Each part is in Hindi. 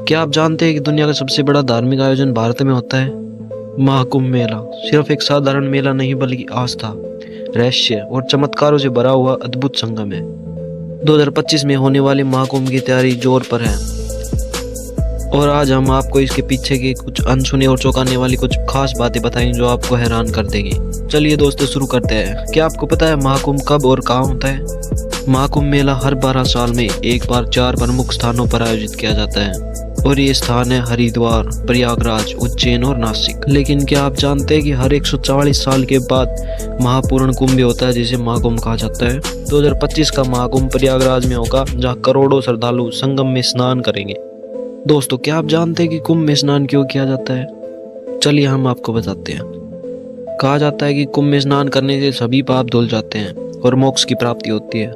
क्या आप जानते हैं कि दुनिया का सबसे बड़ा धार्मिक आयोजन भारत में होता है? महाकुंभ मेला सिर्फ एक साधारण मेला नहीं बल्कि आस्था, रहस्य और चमत्कारों से भरा हुआ अद्भुत संगम है। 2025 में होने वाले महाकुंभ की तैयारी जोर पर है और आज हम आपको इसके पीछे की कुछ अनसुनी और चौंकाने वाली कुछ खास बातें बताएंगे जो आपको हैरान कर देंगी। चलिए दोस्तों शुरू करते हैं। क्या आपको पता है महाकुंभ कब और कहाँ होता है? महाकुंभ मेला हर 12 साल में एक बार 4 प्रमुख स्थानों पर आयोजित किया जाता है और ये स्थान है हरिद्वार, प्रयागराज, उज्जैन और नासिक। लेकिन क्या आप जानते हैं कि हर 144 साल के बाद महापूर्ण कुंभ होता है जिसे महाकुंभ कहा जाता है। 2025 का महाकुंभ प्रयागराज में होगा जहाँ करोड़ों श्रद्धालु संगम में स्नान करेंगे। दोस्तों क्या आप जानते हैं कि कुंभ में स्नान क्यों किया जाता है? चलिए हम आपको बताते हैं। कहा जाता है कि कुंभ में स्नान करने से सभी पाप धुल जाते हैं और मोक्ष की प्राप्ति होती है।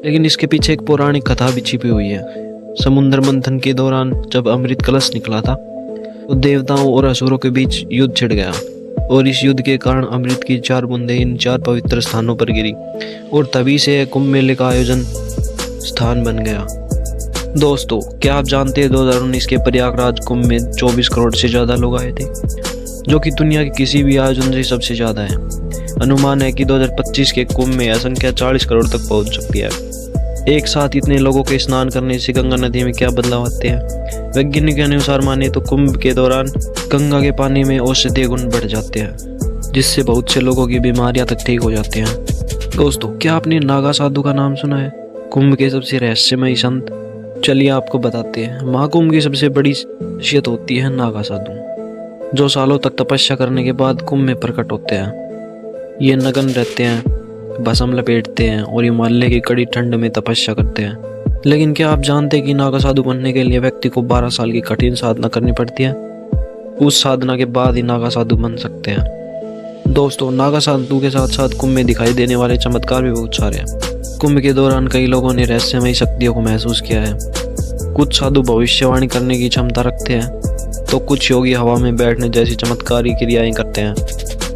लेकिन इसके पीछे एक पौराणिक कथा भी छिपी हुई है। समुद्र मंथन के दौरान जब अमृत कलश निकला था तो देवताओं और असुरों के बीच युद्ध छिड़ गया और इस युद्ध के कारण अमृत की 4 बूंदें इन 4 पवित्र स्थानों पर गिरी और तभी से कुंभ मेले का आयोजन स्थान बन गया। दोस्तों क्या आप जानते हैं 2019 के प्रयागराज कुंभ में 24 करोड़ से ज़्यादा लोग आए थे, जो कि दुनिया के किसी भी आयोजन से सबसे ज़्यादा है। अनुमान है कि 2025 के कुंभ में यह संख्या 40 करोड़ तक पहुंच सकती है। एक साथ इतने लोगों के स्नान करने से गंगा नदी में क्या बदलाव आते हैं? वैज्ञानिक के अनुसार माने तो कुंभ के दौरान गंगा के पानी में औषधीय गुण बढ़ जाते हैं, जिससे बहुत से लोगों की बीमारियां तक ठीक हो जाती हैं। दोस्तों क्या आपने नागा साधु का नाम सुना है? कुंभ के सबसे रहस्यमयी संत। चलिए आपको बताते हैं। महाकुंभ की सबसे बड़ी खासियत होती है नागा साधु, जो सालों तक तपस्या करने के बाद कुंभ में प्रकट होते हैं। ये नग्न रहते हैं, भस्म लपेटते हैं और हिमालय की कड़ी ठंड में तपस्या करते हैं। लेकिन क्या आप जानते हैं कि नागा साधु बनने के लिए व्यक्ति को 12 साल की कठिन साधना करनी पड़ती है? उस साधना के बाद ही नागा साधु बन सकते हैं। दोस्तों नागा साधु के साथ साथ कुंभ में दिखाई देने वाले चमत्कार भी बहुत सारे हैं। कुंभ के दौरान कई लोगों ने रहस्यमयी शक्तियों को महसूस किया है। कुछ साधु भविष्यवाणी करने की क्षमता रखते हैं तो कुछ योगी हवा में बैठने जैसी चमत्कारी क्रियाएं करते हैं।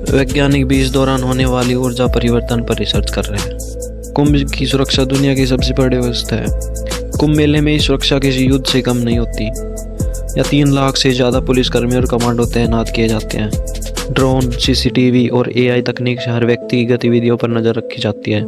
वैज्ञानिक भी इस दौरान होने वाली ऊर्जा परिवर्तन पर रिसर्च कर रहे हैं। कुंभ की सुरक्षा दुनिया की सबसे बड़ी व्यवस्था है। कुंभ मेले में सुरक्षा किसी युद्ध से कम नहीं होती। या 3 लाख से ज़्यादा पुलिसकर्मी और कमांडो तैनात किए जाते हैं। ड्रोन, सीसीटीवी और AI तकनीक से हर व्यक्ति की गतिविधियों पर नजर रखी जाती है।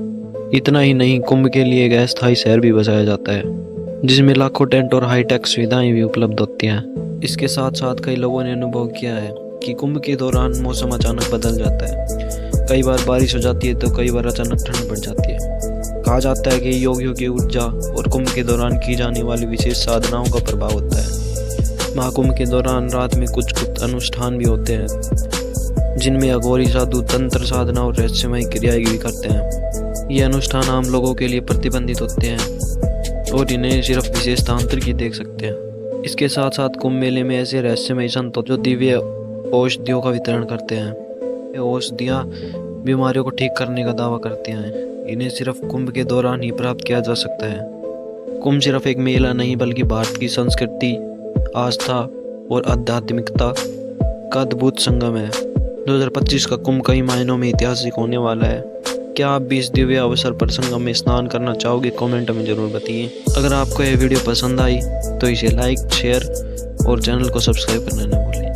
इतना ही नहीं, कुंभ के लिए एक अस्थायी शहर भी बसाया जाता है जिसमें लाखों टेंट और हाईटेक सुविधाएं भी उपलब्ध होती हैं। इसके साथ साथ कई लोगों ने अनुभव किया है कि कुंभ के दौरान मौसम अचानक बदल जाता है। कई बार बारिश हो जाती है तो कई बार अचानक ठंड बढ़ जाती है। कहा जाता है कि योगियों की ऊर्जा और कुंभ के दौरान की जाने वाली विशेष साधनाओं का प्रभाव होता है। महाकुंभ के दौरान रात में कुछ अनुष्ठान भी होते हैं जिनमें अघोरी साधु तंत्र साधना और रहस्यमयी क्रियाएं भी करते हैं। ये अनुष्ठान आम लोगों के लिए प्रतिबंधित होते हैं और इन्हें सिर्फ विशेष तांत्रिक ही देख सकते हैं। इसके साथ साथ कुंभ मेले में ऐसे रहस्यमयी संत जो दिव्य औषधियों का वितरण करते हैं। ये औषधियाँ बीमारियों को ठीक करने का दावा करते हैं। इन्हें सिर्फ कुंभ के दौरान ही प्राप्त किया जा सकता है। कुंभ सिर्फ एक मेला नहीं बल्कि भारत की संस्कृति, आस्था और आध्यात्मिकता का अद्भुत संगम है। 2025 का कुंभ कई मायनों में ऐतिहासिक होने वाला है। क्या आप भी इस दिव्य अवसर पर संगम में स्नान करना चाहोगे? कमेंट में जरूर बताइए। अगर आपको यह वीडियो पसंद आई तो इसे लाइक, शेयर और चैनल को सब्सक्राइब करना न भूलें।